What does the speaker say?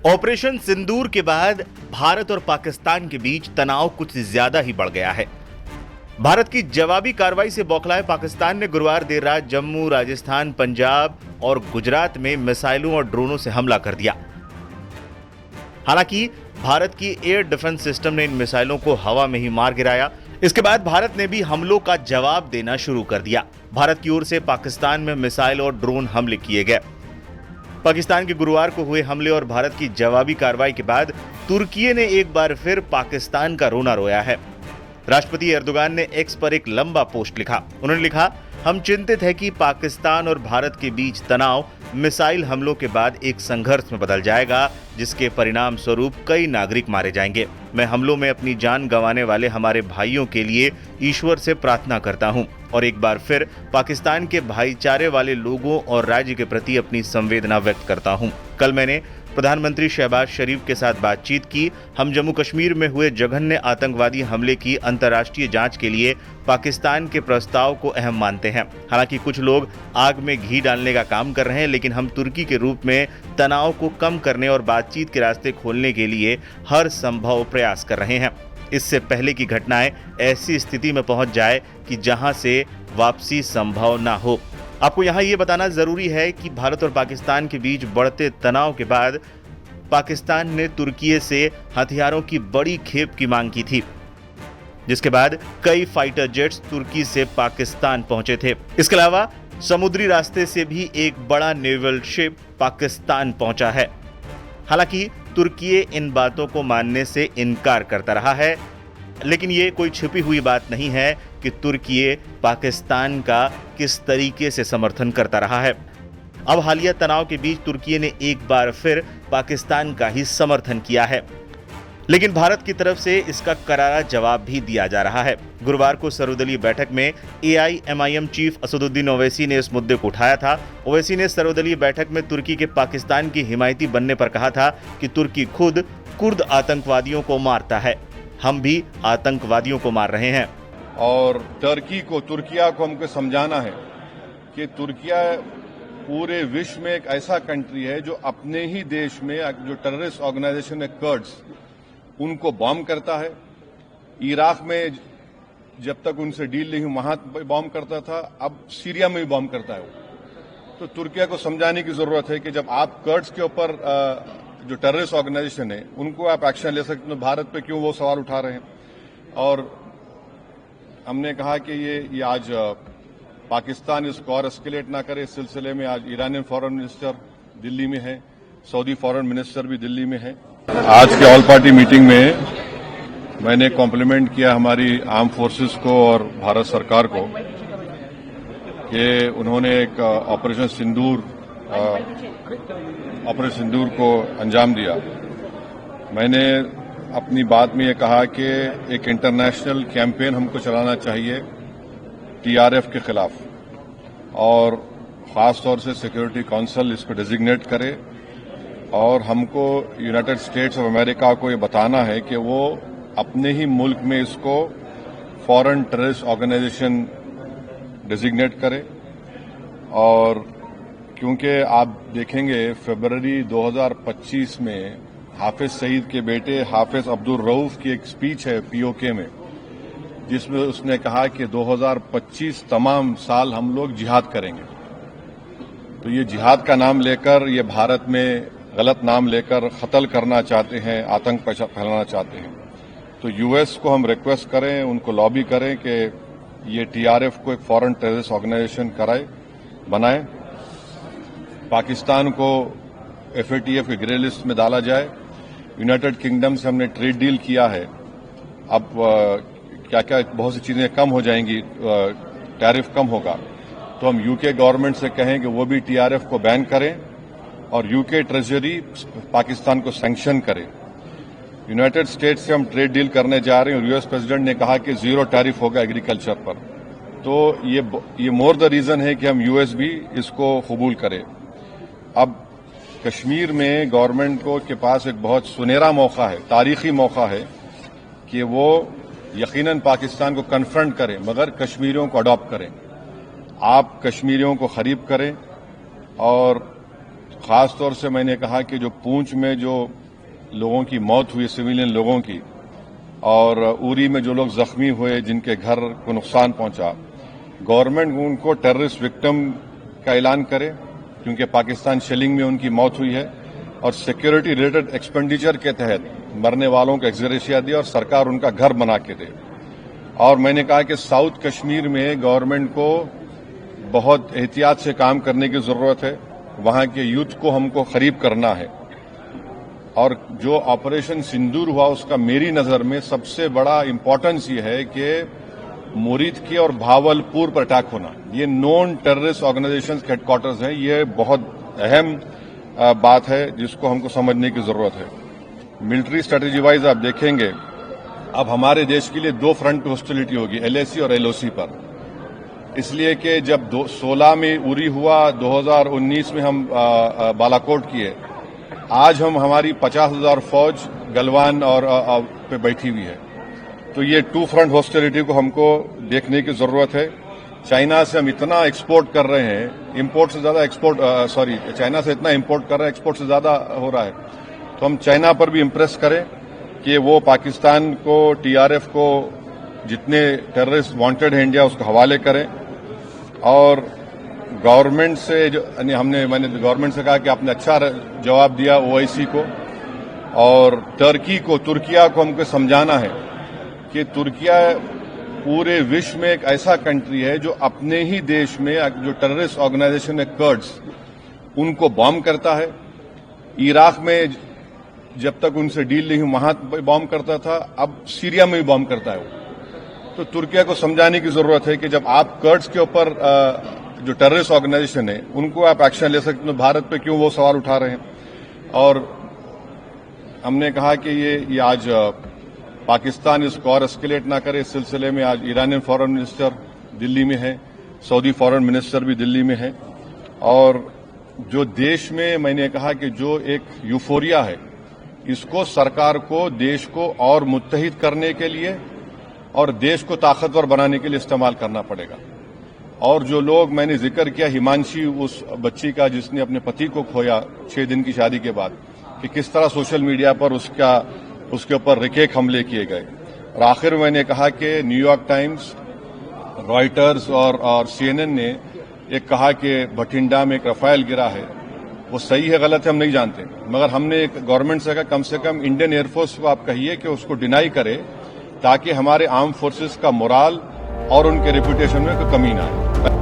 Operation सिंदूर के बाद भारत और पाकिस्तान के बीच तनाव कुछ ज्यादा ही बढ़ गया है। भारत की जवाबी कार्रवाई से बौखलाए पाकिस्तान ने गुरुवार देर रात जम्मू, राजस्थान, पंजाब और गुजरात में मिसाइलों और ड्रोनों से हमला कर दिया। हालांकि भारत की एयर डिफेंस सिस्टम ने इन मिसाइलों को हवा में ही मार गिराया। इसके बाद भारत ने भी हमलों का जवाब देना शुरू कर दिया। भारत की ओर से पाकिस्तान में मिसाइल और ड्रोन हमले किए गए। पाकिस्तान के गुरुवार को हुए हमले और भारत की जवाबी कार्रवाई के बाद तुर्की ने एक बार फिर पाकिस्तान का रोना रोया है। राष्ट्रपति एर्दोगान ने एक्स पर एक लंबा पोस्ट लिखा। उन्होंने लिखा, हम चिंतित हैं कि पाकिस्तान और भारत के बीच तनाव मिसाइल हमलों के बाद एक संघर्ष में बदल जाएगा, जिसके परिणाम स्वरूप कई नागरिक मारे जाएंगे। मैं हमलों में अपनी जान गंवाने वाले हमारे भाइयों के लिए ईश्वर से प्रार्थना करता हूं और एक बार फिर पाकिस्तान के भाईचारे वाले लोगों और राज्य के प्रति अपनी संवेदना व्यक्त करता हूं। कल मैंने प्रधानमंत्री शहबाज शरीफ के साथ बातचीत की। हम जम्मू कश्मीर में हुए जघन्य आतंकवादी हमले की अंतर्राष्ट्रीय जांच के लिए पाकिस्तान के प्रस्ताव को अहम मानते हैं। हालांकि कुछ लोग आग में घी डालने का काम कर रहे हैं, लेकिन हम तुर्की के रूप में तनाव को कम करने और बातचीत के रास्ते खोलने के लिए हर संभव प्रयास कर रहे हैं। इससे पहले की घटनाएं ऐसी स्थिति में पहुंच जाए कि जहां से वापसी संभव ना हो। आपको यहां यह बताना जरूरी है कि भारत और पाकिस्तान के बीच बढ़ते तनाव के बाद पाकिस्तान ने तुर्की से हथियारों की बड़ी खेप की मांग की थी, जिसके बाद कई फाइटर जेट्स तुर्की से पाकिस्तान पहुंचे थे। इसके अलावा समुद्री रास्ते से भी एक बड़ा नेवल शिप पाकिस्तान पहुंचा है। हालांकि तुर्की इन बातों को मानने से इनकार करता रहा है, लेकिन ये कोई छिपी हुई बात नहीं है कि तुर्की पाकिस्तान का किस तरीके से समर्थन करता रहा है। अब हालिया तनाव के बीच तुर्की ने एक बार फिर पाकिस्तान का ही समर्थन किया है, लेकिन भारत की तरफ से इसका करारा जवाब भी दिया जा रहा है। गुरुवार को सर्वदलीय बैठक में AIMIM चीफ असदुद्दीन ओवैसी ने इस मुद्दे को उठाया था। ओवैसी ने सर्वदलीय बैठक में तुर्की के पाकिस्तान की हिमायती बनने पर कहा था कि तुर्की खुद कुर्द आतंकवादियों को मारता है, हम भी आतंकवादियों को मार रहे हैं। और तुर्किया को हमको समझाना है कि तुर्किया पूरे विश्व में एक ऐसा कंट्री है जो अपने ही देश में जो टेररिस्ट ऑर्गेनाइजेशन है कर्ड्स, उनको बॉम्ब करता है। इराक में जब तक उनसे डील नहीं हुई वहां बॉम्ब करता था, अब सीरिया में भी बॉम्ब करता है। तो तुर्किया को समझाने की जरूरत है कि जब आप कर्ड्स के ऊपर जो टेररिस्ट ऑर्गेनाइजेशन है उनको आप एक्शन ले सकते, तो भारत पे क्यों वो सवाल उठा रहे हैं। और हमने कहा कि ये आज पाकिस्तान इसको और एस्केलेट ना करे। इस सिलसिले में आज ईरानियन फॉरेन मिनिस्टर दिल्ली में है, सऊदी फॉरेन मिनिस्टर भी दिल्ली में है। आज के ऑल पार्टी मीटिंग में मैंने कॉम्प्लीमेंट किया हमारी आर्म फोर्सेस को और भारत सरकार को कि उन्होंने एक ऑपरेशन सिंदूर को अंजाम दिया। मैंने अपनी बात में ये कहा कि एक इंटरनेशनल कैंपेन हमको चलाना चाहिए TRF के खिलाफ, और खास तौर से सिक्योरिटी काउंसिल इसको डेजिग्नेट करे और हमको यूनाइटेड स्टेट्स ऑफ अमेरिका को ये बताना है कि वो अपने ही मुल्क में इसको फॉरेन टेररिस्ट ऑर्गेनाइजेशन डेजिग्नेट करे। और क्योंकि आप देखेंगे फरवरी 2025 में हाफिज सईद के बेटे हाफिज अब्दुल रऊफ की एक स्पीच है POK में, जिसमें उसने कहा कि 2025 तमाम साल हम लोग जिहाद करेंगे। तो ये जिहाद का नाम लेकर, ये भारत में गलत नाम लेकर कत्ल करना चाहते हैं, आतंक फैलाना चाहते हैं। तो US को हम रिक्वेस्ट करें, उनको लॉबी करें कि ये TRF को एक फॉरेन टेररिस्ट ऑर्गेनाइजेशन बनाए, पाकिस्तान को FATF के ग्रे लिस्ट में डाला जाए। यूनाइटेड किंगडम से हमने ट्रेड डील किया है, अब क्या क्या बहुत सी चीजें कम हो जाएंगी, टैरिफ कम होगा। तो हम UK गवर्नमेंट से कहें कि वो भी TRF को बैन करें और UK ट्रेजरी पाकिस्तान को सैंक्शन करे। यूनाइटेड स्टेट्स से हम ट्रेड डील करने जा रहे हैं और US प्रेसिडेंट ने कहा कि 0 टैरिफ होगा एग्रीकल्चर पर। तो ये मोर द रीजन है कि हम US भी इसको कबूल करें। अब कश्मीर में गवर्नमेंट के पास एक बहुत सुनहरा मौका है, तारीखी मौका है कि वो यकीनन पाकिस्तान को कन्फ्रंट करें, मगर कश्मीरियों को अडॉप्ट करें। आप कश्मीरियों को करीब करें और खास तौर से मैंने कहा कि जो पूंछ में जो लोगों की मौत हुई, सिविलियन लोगों की, और उरी में जो लोग जख्मी हुए, जिनके घर को नुकसान पहुंचा, गवर्नमेंट उनको टेररिस्ट विक्टिम का ऐलान करे, क्योंकि पाकिस्तान शेलिंग में उनकी मौत हुई है, और सिक्योरिटी रिलेटेड एक्सपेंडिचर के तहत मरने वालों को एक्सग्रेशिया दे और सरकार उनका घर बना के दे। और मैंने कहा कि साउथ कश्मीर में गवर्नमेंट को बहुत एहतियात से काम करने की जरूरत है। वहां के यूथ को हमको करीब करना है। और जो ऑपरेशन सिंदूर हुआ, उसका मेरी नजर में सबसे बड़ा इंपॉर्टेंस ये है कि मुरीद और भावलपुर पर अटैक होना, ये नॉन टेररिस्ट ऑर्गेनाइजेशन के हेडक्वार्टर्स हैं। ये बहुत अहम बात है जिसको हमको समझने की जरूरत है। मिलिट्री स्ट्रेटेजी वाइज आप देखेंगे, अब हमारे देश के लिए दो फ्रंट पे हॉस्टिलिटी होगी, एलएसी और एलओसी पर। इसलिए कि जब 16 में उरी हुआ, 2019 में हम बालाकोट किए, आज हमारी 50,000 फौज गलवान और पे बैठी हुई है। तो ये टू फ्रंट हॉस्टिलिटी को हमको देखने की जरूरत है। चाइना से हम इतना एक्सपोर्ट कर रहे हैं, इंपोर्ट से ज्यादा चाइना से इतना इंपोर्ट कर रहे हैं, एक्सपोर्ट से ज्यादा हो रहा है। तो हम चाइना पर भी इम्प्रेस करें कि वो पाकिस्तान को, टीआरएफ को, जितने टेररिस्ट वांटेड हैं इंडिया, उसको हवाले करें। और गवर्नमेंट से मैंने गवर्नमेंट से कहा कि आपने अच्छा जवाब दिया ओआईसी को, और तुर्किया को हमको समझाना है कि तुर्किया पूरे विश्व में एक ऐसा कंट्री है जो अपने ही देश में जो टेररिस्ट ऑर्गेनाइजेशन है कर्ड्स, उनको बॉम्ब करता है। इराक में जब तक उनसे डील नहीं हुई वहां बॉम्ब करता था, अब सीरिया में भी बॉम्ब करता है वो। तो तुर्किया को समझाने की जरूरत है कि जब आप कर्ड्स के ऊपर जो टेररिस्ट ऑर्गेनाइजेशन है उनको आप एक्शन ले सकते, तो भारत पे क्यों वो सवाल उठा रहे हैं। और हमने कहा कि ये आज पाकिस्तान इसको और एस्केलेट ना करे। इस सिलसिले में आज ईरानियन फॉरेन मिनिस्टर दिल्ली में है, सऊदी फॉरेन मिनिस्टर भी दिल्ली में है। और जो देश में मैंने कहा कि जो एक यूफोरिया है, इसको सरकार को देश को और मुत्तहिद करने के लिए और देश को ताकतवर बनाने के लिए इस्तेमाल करना पड़ेगा। और जो लोग मैंने जिक्र किया, हिमांशी, उस बच्ची का जिसने अपने पति को खोया 6 दिन की शादी के बाद, कि किस तरह सोशल मीडिया पर उसके ऊपर रिकेक हमले किए गए। और आखिर में मैंने कहा कि न्यूयॉर्क टाइम्स, रॉयटर्स और सीएनएन ने एक कहा कि बठिंडा में एक रफाल गिरा है। वो सही है गलत है हम नहीं जानते, मगर हमने एक गवर्नमेंट से कम इंडियन एयरफोर्स को आप कहिए कि उसको डिनाई करे, ताकि हमारे आर्म फोर्सेस का मोराल और उनके रेपुटेशन में कोई कमी ना आए।